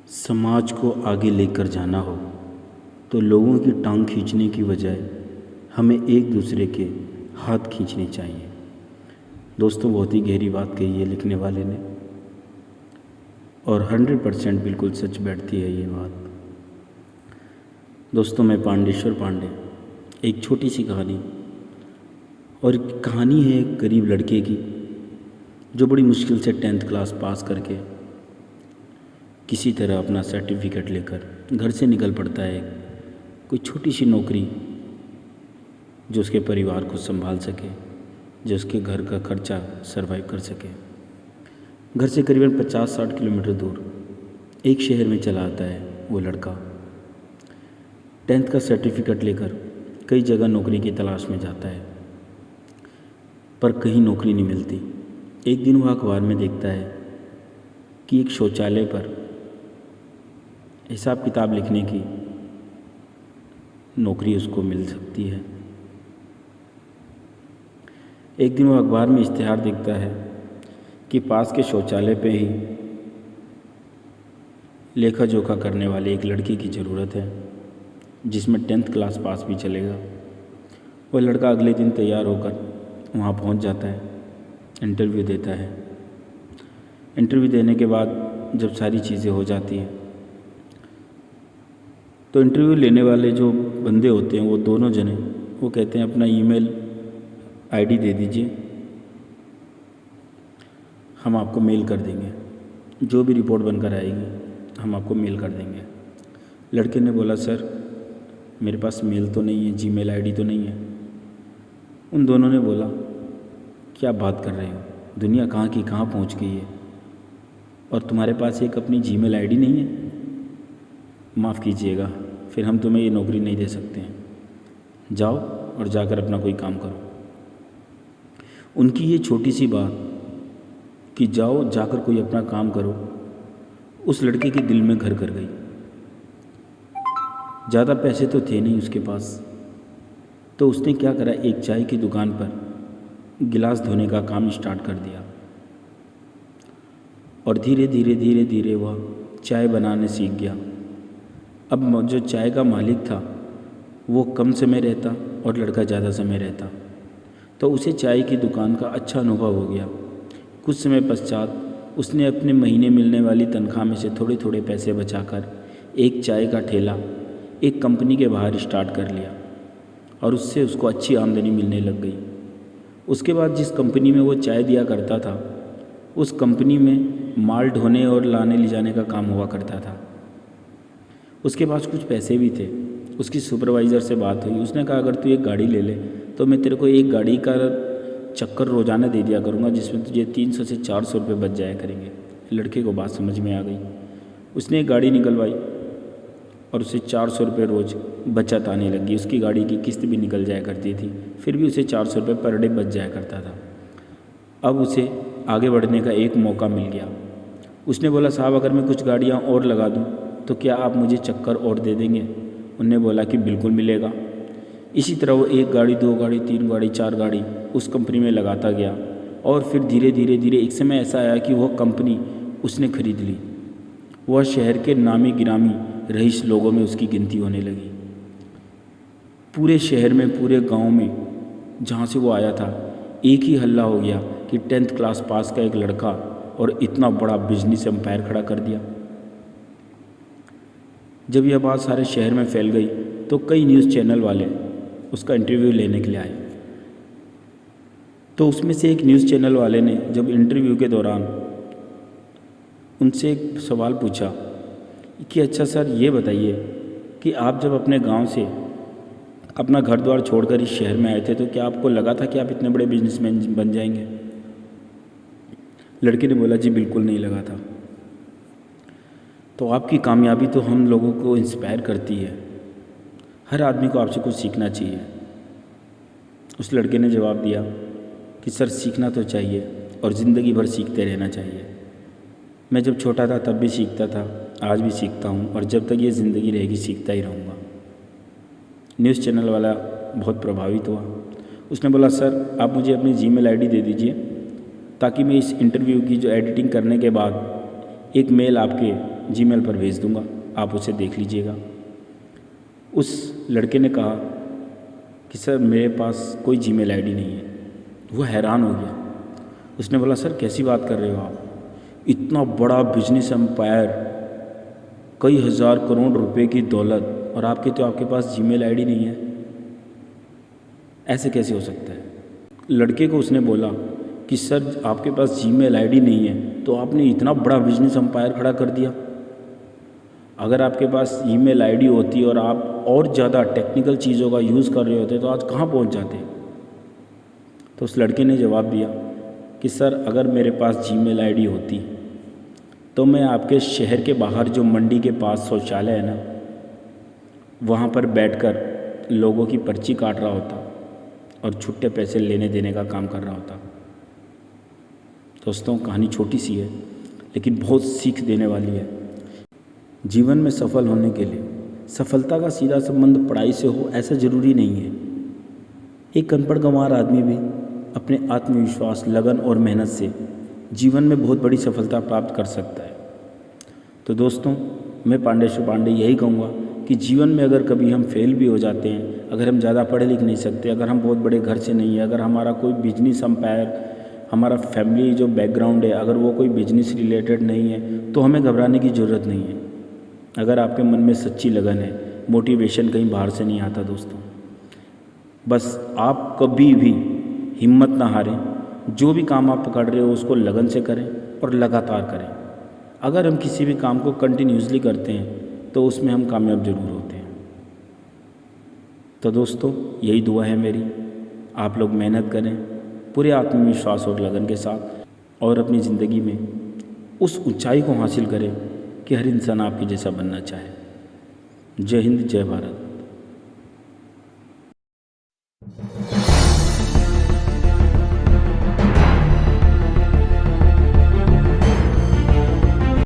समाज को आगे लेकर जाना हो तो लोगों की टांग खींचने की बजाय हमें एक दूसरे के हाथ खींचने चाहिए। दोस्तों, बहुत ही गहरी बात कही है लिखने वाले ने और 100% बिल्कुल सच बैठती है ये बात। दोस्तों, मैं पांडेश्वर पांडे, एक छोटी सी कहानी, और कहानी है एक गरीब लड़के की जो बड़ी मुश्किल से 10th क्लास पास करके किसी तरह अपना सर्टिफिकेट लेकर घर से निकल पड़ता है। कोई छोटी सी नौकरी जो उसके परिवार को संभाल सके, जो उसके घर का खर्चा सरवाइव कर सके। घर से करीबन 50-60 किलोमीटर दूर एक शहर में चला आता है वो लड़का। 10th का सर्टिफिकेट लेकर कई जगह नौकरी की तलाश में जाता है, पर कहीं नौकरी नहीं मिलती। एक दिन वह अखबार में देखता है कि एक शौचालय पर हिसाब किताब लिखने की नौकरी उसको मिल सकती है। एक दिन वह अखबार में इश्तिहार देखता है कि पास के शौचालय पे ही लेखा जोखा करने वाले एक लड़के की ज़रूरत है जिसमें 10th क्लास पास भी चलेगा। वह लड़का अगले दिन तैयार होकर वहाँ पहुँच जाता है, इंटरव्यू देता है। इंटरव्यू देने के बाद जब सारी चीज़ें हो जाती हैं तो इंटरव्यू लेने वाले जो बंदे होते हैं वो दोनों जने वो कहते हैं अपना ईमेल आईडी दे दीजिए, हम आपको मेल कर देंगे, जो भी रिपोर्ट बनकर आएगी हम आपको मेल कर देंगे। लड़के ने बोला, सर मेरे पास मेल तो नहीं है, जीमेल आईडी तो नहीं है। उन दोनों ने बोला, क्या बात कर रहे हो, दुनिया कहाँ की कहाँ पहुँच गई है और तुम्हारे पास एक अपनी जीमेल आईडी नहीं है? माफ़ कीजिएगा, फिर हम तुम्हें ये नौकरी नहीं दे सकते हैं, जाओ और जाकर अपना कोई काम करो। उनकी ये छोटी सी बात कि जाओ जाकर कोई अपना काम करो उस लड़के के दिल में घर कर गई। ज़्यादा पैसे तो थे नहीं उसके पास, तो उसने क्या करा, एक चाय की दुकान पर गिलास धोने का काम स्टार्ट कर दिया और धीरे धीरे धीरे धीरे वह चाय बनाने सीख गया। अब जो चाय का मालिक था वो कम समय रहता और लड़का ज़्यादा समय रहता, तो उसे चाय की दुकान का अच्छा अनुभव हो गया। कुछ समय पश्चात उसने अपने महीने मिलने वाली तनख्वाह में से थोड़े थोड़े पैसे बचाकर एक चाय का ठेला एक कंपनी के बाहर स्टार्ट कर लिया और उससे उसको अच्छी आमदनी मिलने लग गई। उसके बाद जिस कंपनी में वो चाय दिया करता था उस कंपनी में माल ढोने और लाने ले जाने का काम हुआ करता था। उसके पास कुछ पैसे भी थे। उसकी सुपरवाइज़र से बात हुई, उसने कहा अगर तू एक गाड़ी ले ले तो मैं तेरे को एक गाड़ी का चक्कर रोज़ाना दे दिया करूँगा जिसमें तुझे 300 से 400 रुपये बच जाया करेंगे। लड़के को बात समझ में आ गई। उसने एक गाड़ी निकलवाई और उसे 400 रुपये रोज़ बचत आने लगी। उसकी गाड़ी की किस्त भी निकल जाया करती थी, फिर भी उसे 400 रुपये पर डे बच जाया करता था। अब उसे आगे बढ़ने का एक मौका मिल गया। उसने बोला, साहब अगर मैं कुछ गाड़ियाँ और लगा दूँ तो क्या आप मुझे चक्कर और दे देंगे? उन्होंने बोला कि बिल्कुल मिलेगा। इसी तरह वो एक गाड़ी, 2 गाड़ी, 3 गाड़ी, 4 गाड़ी उस कंपनी में लगाता गया और फिर धीरे धीरे धीरे एक समय ऐसा आया कि वह कंपनी उसने खरीद ली। वह शहर के नामी गिरामी रईस लोगों में उसकी गिनती होने लगी। पूरे शहर में, पूरे गांव में जहाँ से वो आया था एक ही हल्ला हो गया कि 10th क्लास पास का एक लड़का और इतना बड़ा बिजनेस एम्पायर खड़ा कर दिया। जब यह बात सारे शहर में फैल गई तो कई न्यूज़ चैनल वाले उसका इंटरव्यू लेने के लिए आए। तो उसमें से एक न्यूज़ चैनल वाले ने जब इंटरव्यू के दौरान उनसे एक सवाल पूछा कि अच्छा सर ये बताइए कि आप जब अपने गांव से अपना घर द्वार छोड़कर इस शहर में आए थे तो क्या आपको लगा था कि आप इतने बड़े बिजनेसमैन बन जाएंगे? लड़के ने बोला, जी बिल्कुल नहीं लगा था। तो आपकी कामयाबी तो हम लोगों को इंस्पायर करती है, हर आदमी को आपसे कुछ सीखना चाहिए। उस लड़के ने जवाब दिया कि सर सीखना तो चाहिए और ज़िंदगी भर सीखते रहना चाहिए। मैं जब छोटा था तब भी सीखता था, आज भी सीखता हूँ और जब तक ये ज़िंदगी रहेगी सीखता ही रहूँगा। न्यूज़ चैनल वाला बहुत प्रभावित हुआ। उसने बोला, सर आप मुझे अपनी जीमेल आईडी दे दीजिए ताकि मैं इस इंटरव्यू की जो एडिटिंग करने के बाद एक मेल आपके जीमेल पर भेज दूंगा, आप उसे देख लीजिएगा। उस लड़के ने कहा कि सर मेरे पास कोई जीमेल आईडी नहीं है। वो हैरान हो गया। उसने बोला सर कैसी बात कर रहे हो आप, इतना बड़ा बिजनेस एम्पायर, कई हज़ार करोड़ रुपए की दौलत, और आपके पास जीमेल आईडी नहीं है, ऐसे कैसे हो सकता है। लड़के को उसने बोला कि सर आपके पास जीमेल आईडी नहीं है तो आपने इतना बड़ा बिजनेस एम्पायर खड़ा कर दिया। अगर आपके पास ईमेल आईडी होती और आप और ज़्यादा टेक्निकल चीज़ों का यूज़ कर रहे होते तो आज कहाँ पहुँच जाते। तो उस लड़के ने जवाब दिया कि सर अगर मेरे पास जीमेल आईडी होती तो मैं आपके शहर के बाहर जो मंडी के पास शौचालय है ना, वहाँ पर बैठकर लोगों की पर्ची काट रहा होता और छुट्टे पैसे लेने देने का काम कर रहा होता। दोस्तों कहानी छोटी सी है लेकिन बहुत सीख देने वाली है। जीवन में सफल होने के लिए सफलता का सीधा संबंध पढ़ाई से हो ऐसा ज़रूरी नहीं है। एक अनपढ़ गंवार आदमी भी अपने आत्मविश्वास, लगन और मेहनत से जीवन में बहुत बड़ी सफलता प्राप्त कर सकता है। तो दोस्तों मैं पांडेश्वर पांडे यही कहूँगा कि जीवन में अगर कभी हम फेल भी हो जाते हैं, अगर हम ज़्यादा पढ़े लिख नहीं सकते, अगर हम बहुत बड़े घर से नहीं है, अगर हमारा कोई बिजनेस एम्पायर, हमारा फैमिली जो बैकग्राउंड है अगर वो कोई बिजनेस रिलेटेड नहीं है तो हमें घबराने की ज़रूरत नहीं है। अगर आपके मन में सच्ची लगन है, मोटिवेशन कहीं बाहर से नहीं आता दोस्तों। बस आप कभी भी हिम्मत ना हारें, जो भी काम आप पकड़ रहे हो उसको लगन से करें और लगातार करें। अगर हम किसी भी काम को कंटिन्यूसली करते हैं तो उसमें हम कामयाब जरूर होते हैं। तो दोस्तों यही दुआ है मेरी, आप लोग मेहनत करें पूरे आत्मविश्वास और लगन के साथ और अपनी ज़िंदगी में उस ऊंचाई को हासिल करें कि हर इंसान आपके जैसा बनना चाहे। जय हिंद, जय भारत।